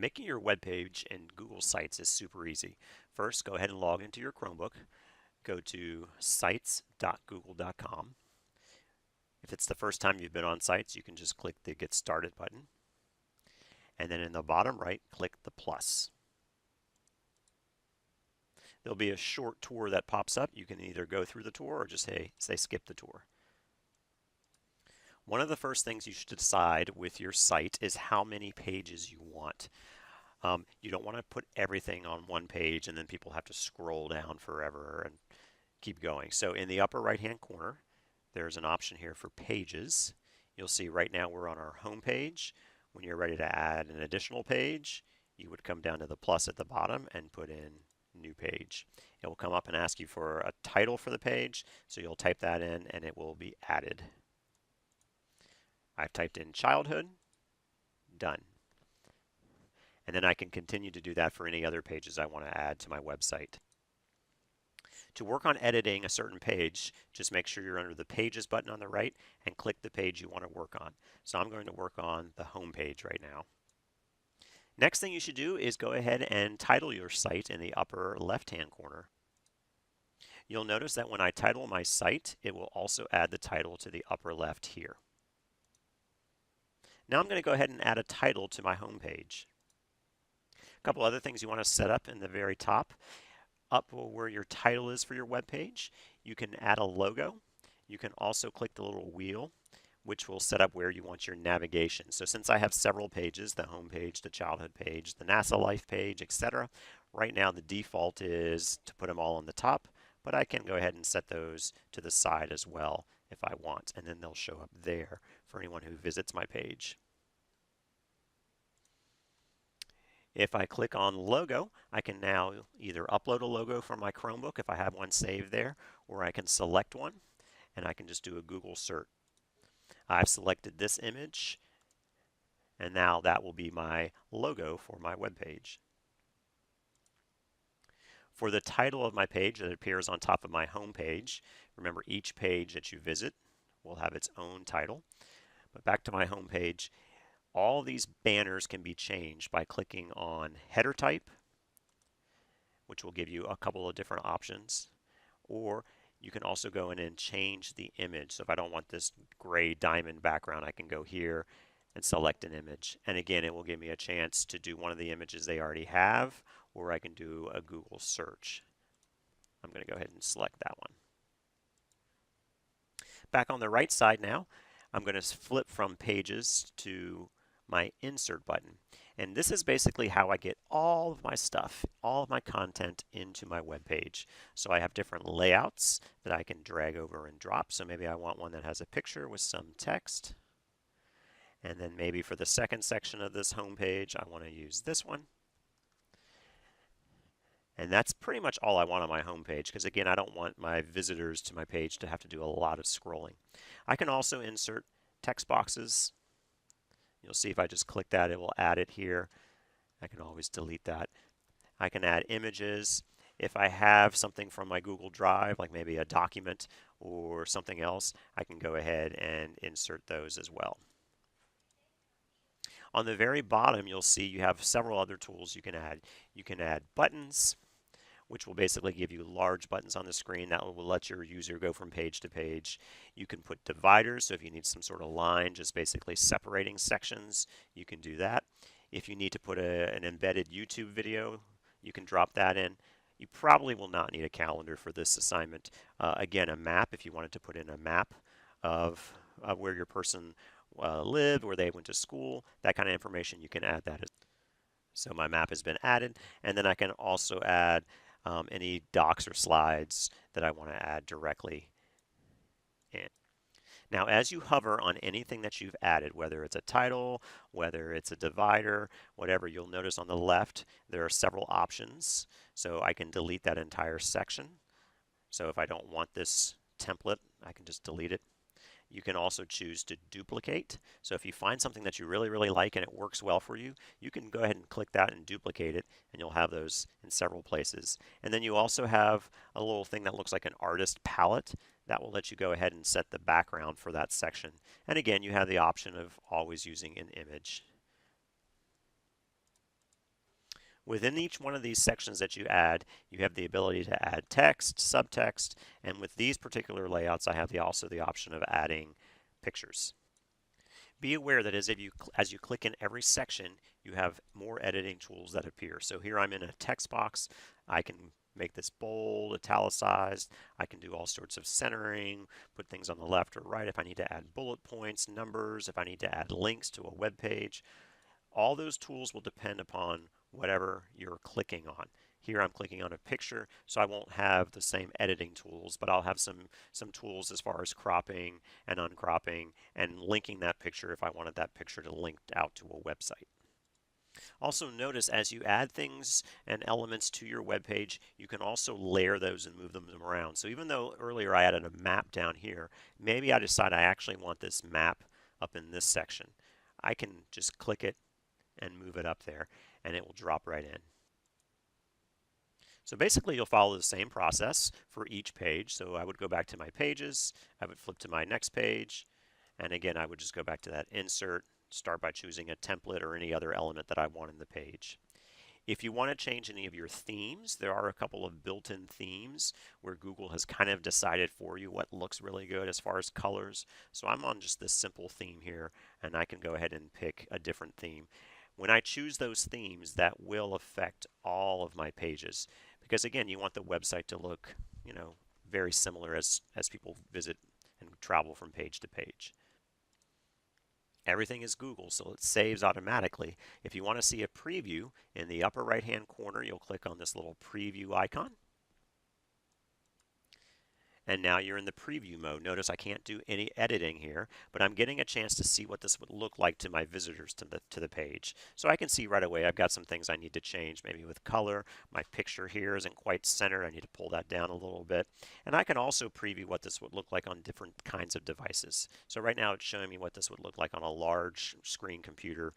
Making your web page in Google Sites is super easy. First, go ahead and log into your Chromebook. Go to sites.google.com. If it's the first time you've been on Sites, you can just click the Get Started button. And then in the bottom right, click the plus. There'll be a short tour that pops up. You can either go through the tour or just say skip the tour. One of the first things you should decide with your site is how many pages you want. You don't want to put everything on one page and then people have to scroll down forever and keep going. So in the upper right hand corner, there's an option here for pages. You'll see right now we're on our home page. When you're ready to add an additional page, you would come down to the plus at the bottom and put in new page. It will come up and ask you for a title for the page, so you'll type that in and it will be added. I've typed in childhood, done. And then I can continue to do that for any other pages I want to add to my website. To work on editing a certain page, just make sure you're under the Pages button on the right and click the page you want to work on. So I'm going to work on the home page right now. Next thing you should do is go ahead and title your site in the upper left-hand corner. You'll notice that when I title my site, it will also add the title to the upper left here. Now I'm going to go ahead and add a title to my home page. A couple other things you want to set up in the very top. Up where your title is for your web page, you can add a logo. You can also click the little wheel, which will set up where you want your navigation. So since I have several pages, the home page, the childhood page, the NASA life page, etc., right now the default is to put them all on the top, but I can go ahead and set those to the side as well if I want, and then they'll show up there for anyone who visits my page. If I click on logo, I can now either upload a logo from my Chromebook if I have one saved there, or I can select one and I can just do a Google search. I've selected this image and now that will be my logo for my web page. For the title of my page that appears on top of my home page, remember each page that you visit will have its own title. But back to my home page, all these banners can be changed by clicking on header type, which will give you a couple of different options, or you can also go in and change the image. So if I don't want this gray diamond background, I can go here and select an image. And again, it will give me a chance to do one of the images they already have, or I can do a Google search. I'm going to go ahead and select that one. Back on the right side now, I'm going to flip from pages to my insert button. And this is basically how I get all of my stuff, all of my content into my web page. So I have different layouts that I can drag over and drop. So maybe I want one that has a picture with some text. And then maybe for the second section of this home page, I want to use this one. And that's pretty much all I want on my home page, because again, I don't want my visitors to my page to have to do a lot of scrolling. I can also insert text boxes. You'll see if I just click that, it will add it here. I can always delete that. I can add images. If I have something from my Google Drive, like maybe a document or something else, I can go ahead and insert those as well. On the very bottom, you'll see you have several other tools you can add. You can add buttons, which will basically give you large buttons on the screen that will let your user go from page to page. You can put dividers, so if you need some sort of line just basically separating sections, you can do that. If you need to put an embedded YouTube video, you can drop that in. You probably will not need a calendar for this assignment. Again, a map, if you wanted to put in a map of where your person lived, where they went to school, that kind of information, you can add that. So my map has been added, and then I can also add any docs or slides that I want to add directly in. Now, as you hover on anything that you've added, whether it's a title, whether it's a divider, whatever, you'll notice on the left there are several options. So I can delete that entire section. So if I don't want this template, I can just delete it. You can also choose to duplicate. So if you find something that you really, really like and it works well for you, you can go ahead and click that and duplicate it, and you'll have those in several places. And then you also have a little thing that looks like an artist palette that will let you go ahead and set the background for that section. And again, you have the option of always using an image. Within each one of these sections that you add, you have the ability to add text, subtext, and with these particular layouts, I have also the option of adding pictures. Be aware that as you click in every section, you have more editing tools that appear. So here I'm in a text box. I can make this bold, italicized. I can do all sorts of centering, put things on the left or right if I need to add bullet points, numbers, if I need to add links to a web page. All those tools will depend upon whatever you're clicking on. Here I'm clicking on a picture, so I won't have the same editing tools, but I'll have some tools as far as cropping and uncropping and linking that picture if I wanted that picture to link out to a website. Also notice as you add things and elements to your web page, you can also layer those and move them around. So even though earlier I added a map down here, maybe I decide I actually want this map up in this section. I can just click it and move it up there, and it will drop right in. So basically you'll follow the same process for each page. So I would go back to my pages, I would flip to my next page, and again I would just go back to that insert, start by choosing a template or any other element that I want in the page. If you want to change any of your themes, there are a couple of built-in themes where Google has kind of decided for you what looks really good as far as colors. So I'm on just this simple theme here, and I can go ahead and pick a different theme. When I choose those themes, that will affect all of my pages. Because again, you want the website to look, very similar as people visit and travel from page to page. Everything is Google, so it saves automatically. If you want to see a preview, in the upper right-hand corner, you'll click on this little preview icon. And now you're in the preview mode. Notice I can't do any editing here, but I'm getting a chance to see what this would look like to my visitors to the page. So I can see right away I've got some things I need to change, maybe with color. My picture here isn't quite centered. I need to pull that down a little bit. And I can also preview what this would look like on different kinds of devices. So right now it's showing me what this would look like on a large screen computer.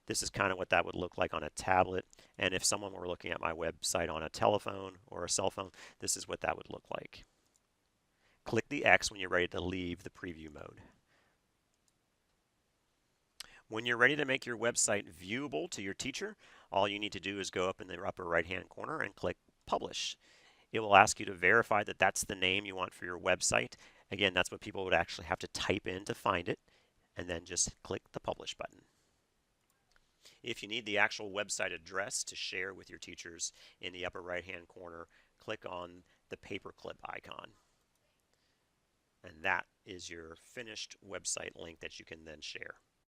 This is kind of what that would look like on a tablet. And if someone were looking at my website on a telephone or a cell phone, this is what that would look like. Click the X when you're ready to leave the preview mode. When you're ready to make your website viewable to your teacher, all you need to do is go up in the upper right-hand corner and click Publish. It will ask you to verify that that's the name you want for your website. Again, that's what people would actually have to type in to find it, and then just click the Publish button. If you need the actual website address to share with your teachers, in the upper right-hand corner, click on the paperclip icon. And that is your finished website link that you can then share.